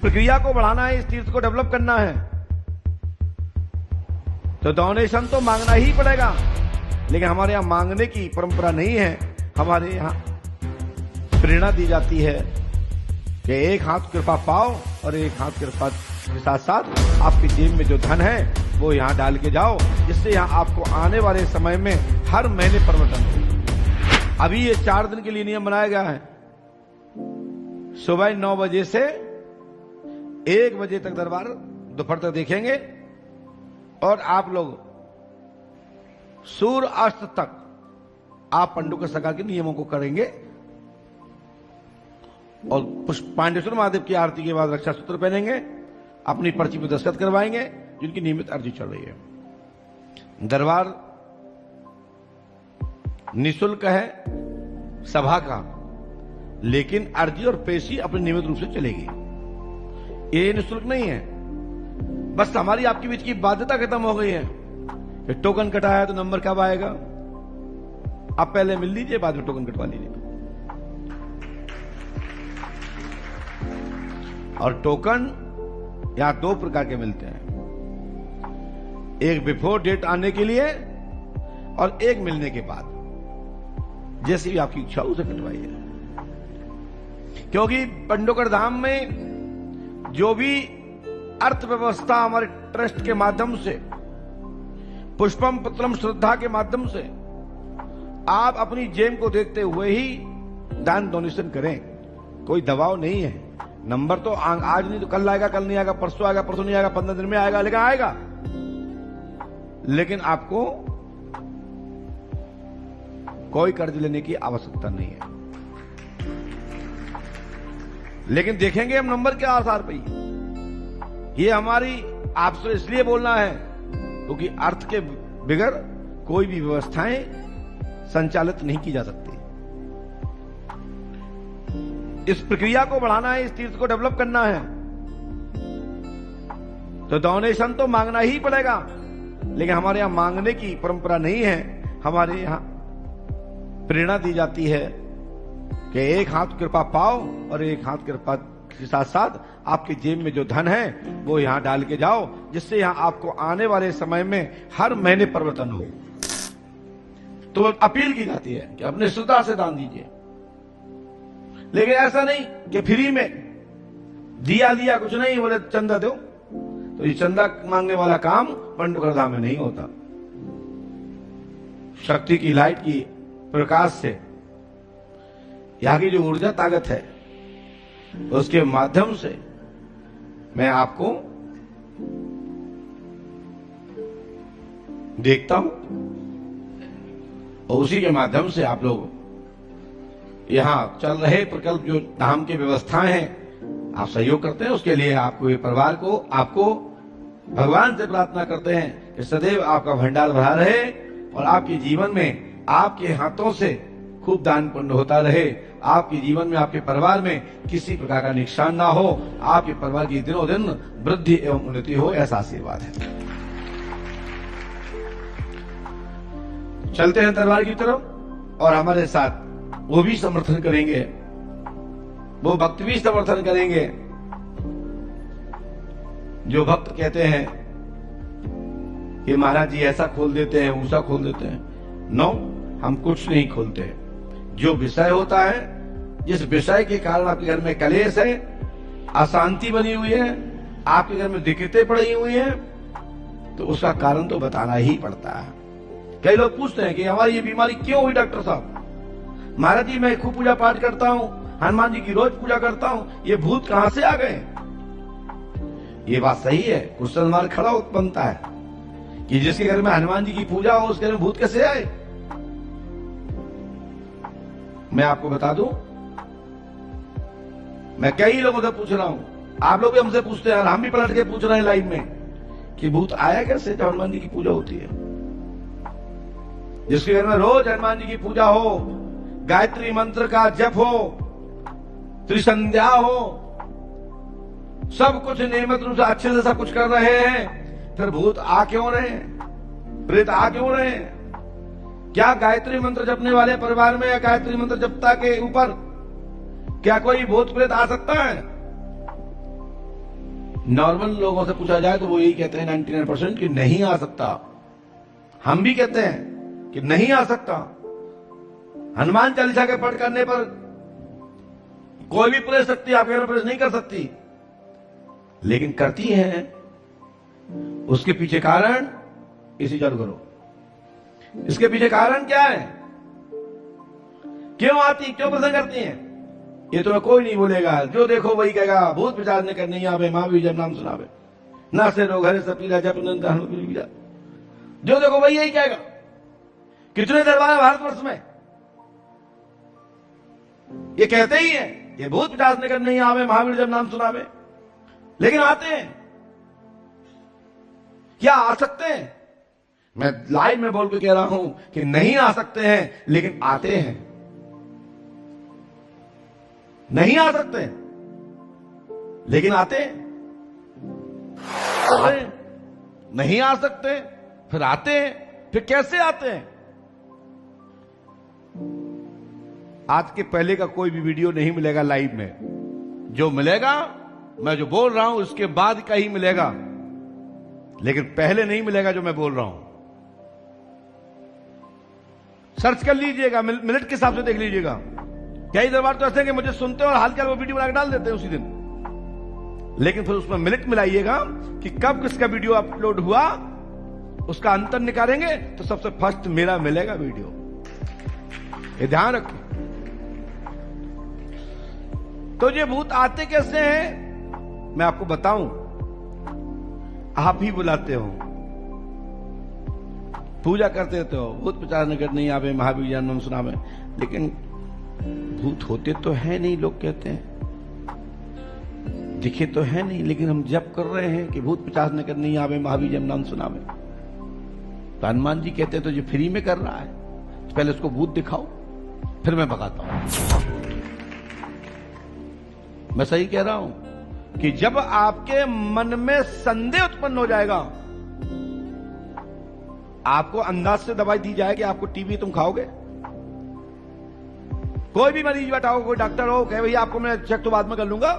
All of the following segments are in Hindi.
प्रक्रिया को बढ़ाना है, इस तीर्थ को डेवलप करना है, तो डोनेशन तो मांगना ही पड़ेगा। लेकिन हमारे यहाँ मांगने की परंपरा नहीं है। हमारे यहाँ प्रेरणा दी जाती है कि एक हाथ कृपा पाओ और एक हाथ कृपा के साथ साथ आपकी जेब में जो धन है वो यहाँ डाल के जाओ, जिससे यहाँ आपको आने वाले समय में हर महीने परिवर्तन हो। अभी ये 4 दिन के लिए नियम बनाया गया है। सुबह 9 बजे से 1 बजे तक दरबार दोपहर तक देखेंगे और आप लोग सूर्य अस्त तक आप पंडुका सका के नियमों को करेंगे और पांडेश्वर महादेव की आरती के बाद रक्षा सूत्र पहनेंगे, अपनी पर्ची पर दस्तखत करवाएंगे जिनकी नियमित अर्जी चल रही है। दरबार निःशुल्क है सभा का, लेकिन अर्जी और पेशी अपने नियमित रूप से चलेगी। ये निःशुल्क नहीं है, बस हमारी आपके बीच की बाध्यता खत्म हो गई है कि टोकन कटाया तो नंबर कब आएगा। आप पहले मिल लीजिए, बाद में टोकन कटवा लीजिए। और टोकन यहां 2 प्रकार के मिलते हैं, एक बिफोर डेट आने के लिए और एक मिलने के बाद। जैसी भी आपकी इच्छा उसे कटवाइए, क्योंकि पंडोकर धाम में जो भी अर्थव्यवस्था हमारे ट्रस्ट के माध्यम से, पुष्पम पत्रम श्रद्धा के माध्यम से आप अपनी जेब को देखते हुए ही दान डोनेशन करें। कोई दबाव नहीं है। नंबर तो आज नहीं तो कल आएगा, कल नहीं आएगा, परसों आएगा, परसों नहीं आएगा, 15 दिन में आएगा, लेकिन आएगा। लेकिन आपको कोई कर्ज लेने की आवश्यकता नहीं है। लेकिन देखेंगे हम नंबर के आधार पर ही। ये हमारी आपसे इसलिए बोलना है क्योंकि अर्थ के बिगड़ कोई भी व्यवस्थाएं संचालित नहीं की जा सकती। इस प्रक्रिया को बढ़ाना है, इस तीर्थ को डेवलप करना है, तो डोनेशन तो मांगना ही पड़ेगा। लेकिन हमारे यहाँ मांगने की परंपरा नहीं है। हमारे यहाँ प्रेरणा दी जाती है कि एक हाथ कृपा पाओ और एक हाथ कृपा के साथ साथ आपकी जेब में जो धन है वो यहाँ डाल के जाओ, जिससे यहाँ आपको आने वाले समय में हर महीने परिवर्तन हो। तो अपील की जाती है कि अपने श्रद्धा से दान दीजिए, लेकिन ऐसा नहीं कि फ्री में दिया लिया कुछ नहीं, बोले चंदा दो। तो ये चंदा मांगने वाला काम पंडोकर धाम में नहीं होता। शक्ति की लाइट की प्रकाश से यहाँ की जो ऊर्जा ताकत है उसके माध्यम से मैं आपको देखता हूं और उसी के माध्यम से आप लोग यहां चल रहे प्रकल्प जो धाम की व्यवस्थाएं हैं आप सहयोग करते हैं। उसके लिए आपको, ये परिवार को, आपको भगवान से प्रार्थना करते हैं कि सदैव आपका भंडार भरा रहे और आपके जीवन में आपके हाथों से खूब दान पुण्य होता रहे। आपके जीवन में, आपके परिवार में किसी प्रकार का नुकसान ना हो, आपके परिवार की दिनों दिन वृद्धि एवं उन्नति हो, ऐसा आशीर्वाद है। चलते हैं दरबार की तरफ और हमारे साथ वो भी समर्थन करेंगे, वो भक्त भी समर्थन करेंगे जो भक्त कहते हैं कि महाराज जी ऐसा खोल देते हैं, ऊसा खोल देते हैं। नो, हम कुछ नहीं खोलते। जो विषय होता है, जिस विषय के कारण आपके घर में कलेश है, अशांति बनी हुई है, आपके घर में दिक्कतें पड़ी हुई हैं, तो उसका कारण तो बताना ही पड़ता है। कई लोग पूछते हैं कि हमारी ये बीमारी क्यों हुई डॉक्टर साहब? महाराज जी मैं खूब पूजा पाठ करता हूँ, हनुमान जी की रोज पूजा करता हूँ, ये भूत कहां से आ गए? ये बात सही है। क्वेश्चन मार्क खड़ा बनता है कि जिसके घर में हनुमान जी की पूजा हो उसके घर में भूत कैसे आए? मैं आपको बता दूं, मैं कई लोगों से पूछ रहा हूं, आप लोग भी हमसे पूछते हैं और हम भी पलट के पूछ रहे हैं लाइव में कि भूत आया कैसे जब हनुमान जी की पूजा होती है। जिसके घर में रोज हनुमान जी की पूजा हो, गायत्री मंत्र का जप हो, त्रिसंध्या हो, सब कुछ नियमित रूप से अच्छे से सब कुछ कर रहे हैं, फिर भूत आ क्यों रहे हैं? प्रेत आ क्यों रहे हैं? क्या गायत्री मंत्र जपने वाले परिवार में या गायत्री मंत्र जपता के ऊपर क्या कोई भूत प्रेत आ सकता है? नॉर्मल लोगों से पूछा जाए तो वो यही कहते हैं 99% कि नहीं आ सकता। हम भी कहते हैं कि नहीं आ सकता। हनुमान चालीसा के पाठ करने पर कोई भी प्रवेश सकती है, आपके घर में प्रवेश नहीं कर सकती, लेकिन करती है। उसके पीछे कारण इसी चालू करो। इसके पीछे कारण क्या है? क्यों आती, क्यों प्रसन्न करती हैं? ये तो कोई नहीं बोलेगा, जो देखो वही कहेगा भूत विचार ने करने आवे महावीर जब नाम सुनावे ना से रोग हरे सपीला जप जो देखो वही यही कहेगा। कितने दरबार है भारतवर्ष में ये कहते ही हैं ये भूत विचार ने करने आवे महावीर जब नाम सुनावे, लेकिन आते हैं क्या? आ सकते हैं। मैं लाइव में बोल के कह रहा हूं कि नहीं आ सकते हैं, लेकिन आते हैं। नहीं आ सकते लेकिन आते हैं। नहीं आ सकते फिर आते हैं। फिर कैसे आते हैं? आज के पहले का कोई भी वीडियो नहीं मिलेगा लाइव में। जो मिलेगा मैं जो बोल रहा हूं उसके बाद का ही मिलेगा, लेकिन पहले नहीं मिलेगा जो मैं बोल रहा हूं। सर्च कर लीजिएगा, मिनट के हिसाब से देख लीजिएगा। कई दरबार तो ऐसे कि मुझे सुनते हैं और हाल वो वीडियो बनाकर डाल देते हैं उसी दिन, लेकिन फिर उसमें मिनट मिलाइएगा कि कब किसका वीडियो अपलोड हुआ, उसका अंतर निकालेंगे तो सबसे फर्स्ट मेरा मिलेगा वीडियो। ये ध्यान रखो। तो ये भूत आते कैसे हैं मैं आपको बताऊं। आप ही बुलाते हो, पूजा करते तो भूत प्रचार नगर नहीं आवे महावीर जन्म सुनावे, लेकिन भूत होते तो है नहीं। लोग कहते हैं दिखे तो है नहीं, लेकिन हम जब कर रहे हैं कि भूत प्रचार नगर नहीं आवे महावीर जन्म नाम सुनावे। तो हनुमान जी कहते हैं तो ये फ्री में कर रहा है, तो पहले उसको भूत दिखाओ फिर मैं भगाता हूं। मैं सही कह रहा हूं कि जब आपके मन में संदेह उत्पन्न हो जाएगा, आपको अंदाज से दवाई दी जाए कि आपको टीबी तुम खाओगे। कोई भी मरीज बैठा हो, कोई डॉक्टर हो, कहे भैया आपको मैं चेक तो बाद में कर लूंगा,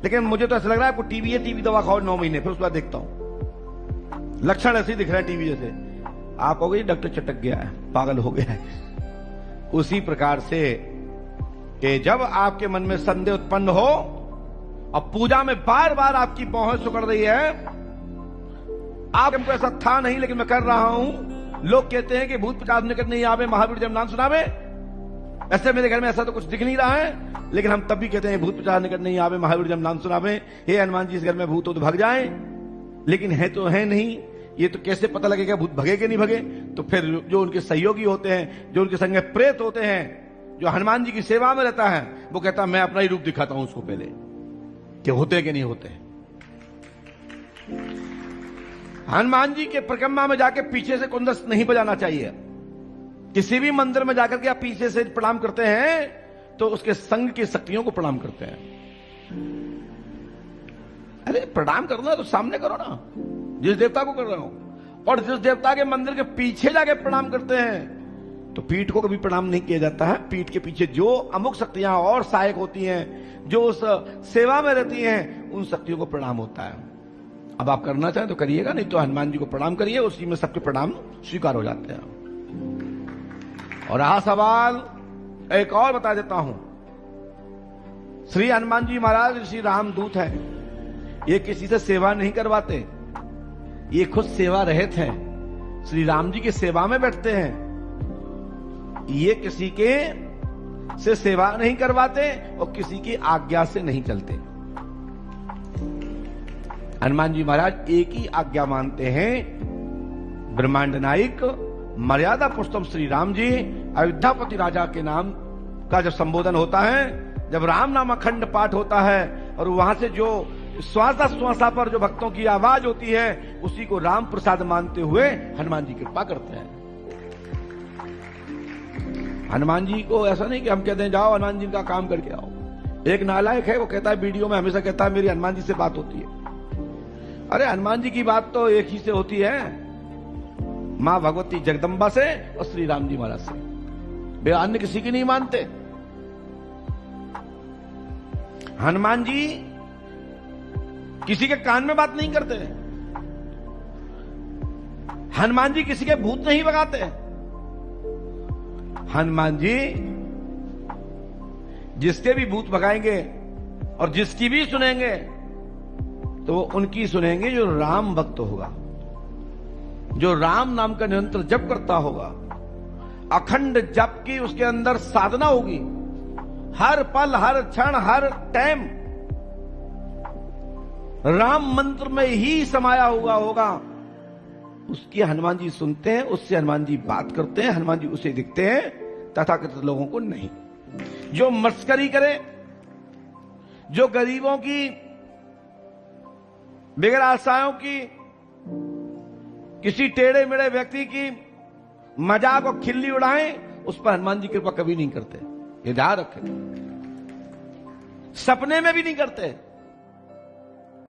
लेकिन मुझे तो ऐसा लग रहा है आपको टीबी है, टीबी दवा खाओ 9 महीने, फिर उसके बाद देखता हूं लक्षण ऐसे ही दिख रहा है टीबी जैसे। आप कहोगे डॉक्टर चटक गया है, पागल हो गया है। उसी प्रकार से कि जब आपके मन में संदेह उत्पन्न हो और पूजा में बार बार आपकी पहुंच सुकड़ रही है, आप हमको ऐसा था नहीं लेकिन मैं कर रहा हूं। लोग कहते हैं कि भूत प्रचार निकट नहीं आवे महावीर जब नाम सुनावे। ऐसे मेरे घर में ऐसा तो कुछ दिख नहीं रहा है, लेकिन हम तब भी कहते हैं भूत प्रचार निकट नहीं आवे महावीर जब नाम सुनावे। हे हनुमान जी इस घर में भूत हो तो भाग जाए, लेकिन है तो है नहीं। ये तो कैसे पता लगेगा भूत भगे कि नहीं भगे? तो फिर जो उनके सहयोगी होते हैं, जो उनके संग प्रेत होते हैं, जो हनुमान जी की सेवा में रहता है, वो कहता मैं अपना ही रूप दिखाता हूं उसको पहले कि होते कि नहीं होते। हनुमान जी के परिक्रमा में जाके पीछे से कुंदस नहीं बजाना चाहिए। किसी भी मंदिर में जाकर के आप पीछे से प्रणाम करते हैं तो उसके संग की शक्तियों को प्रणाम करते हैं। अरे प्रणाम करना है तो सामने करो ना, जिस देवता को कर रहे हो। और जिस देवता के मंदिर के पीछे जाके प्रणाम करते हैं तो पीठ को कभी प्रणाम नहीं किया जाता है। पीठ के पीछे जो अमुक शक्तियां और सहायक होती हैं, जो उस सेवा में रहती हैं, उन शक्तियों को प्रणाम होता है। अब आप करना चाहें तो करिएगा, नहीं तो हनुमान जी को प्रणाम करिए, उसी में सबके प्रणाम स्वीकार हो जाते हैं। और रहा सवाल, एक और बता देता हूं। श्री हनुमान जी महाराज श्री रामदूत हैं। ये किसी से सेवा नहीं करवाते, ये खुद सेवा रहित हैं। श्री राम जी की सेवा में बैठते हैं। ये किसी के से सेवा नहीं करवाते और किसी की आज्ञा से नहीं चलते। हनुमान जी महाराज एक ही आज्ञा मानते हैं। ब्रह्मांड नायक मर्यादा पुरुषोत्तम श्री राम जी अयोध्यापति राजा के नाम का जब संबोधन होता है, जब राम नाम अखंड पाठ होता है और वहां से जो श्वासा पर जो भक्तों की आवाज होती है, उसी को राम प्रसाद मानते हुए हनुमान जी कृपा करते हैं। हनुमान जी को ऐसा नहीं कि हम कहते हैं जाओ हनुमान जी का काम करके आओ। एक नालायक है, वो कहता है वीडियो में हमेशा कहता है मेरी हनुमान जी से बात होती है। अरे हनुमान जी की बात तो एक ही से होती है, मां भगवती जगदम्बा से और श्री राम जी महाराज से। वे अन्य किसी की नहीं मानते। हनुमान जी किसी के कान में बात नहीं करते। हनुमान जी किसी के भूत नहीं भगाते। हनुमान जी जिसके भी भूत भगाएंगे और जिसकी भी सुनेंगे तो वो उनकी सुनेंगे जो राम भक्त होगा, जो राम नाम का निरंतर जप करता होगा, अखंड जप की उसके अंदर साधना होगी, हर पल हर क्षण हर टाइम राम मंत्र में ही समाया हुआ होगा, उसकी हनुमान जी सुनते हैं, उससे हनुमान जी बात करते हैं, हनुमान जी उसे दिखते हैं, तथाकथित लोगों को नहीं। जो मस्करी करे, जो गरीबों की, बेगर आशाओं की, किसी टेढ़े मेढ़े व्यक्ति की मजाक और खिल्ली उड़ाएं, उस पर हनुमान जी कृपा कभी नहीं करते। ये ध्यान रखें, सपने में भी नहीं करते।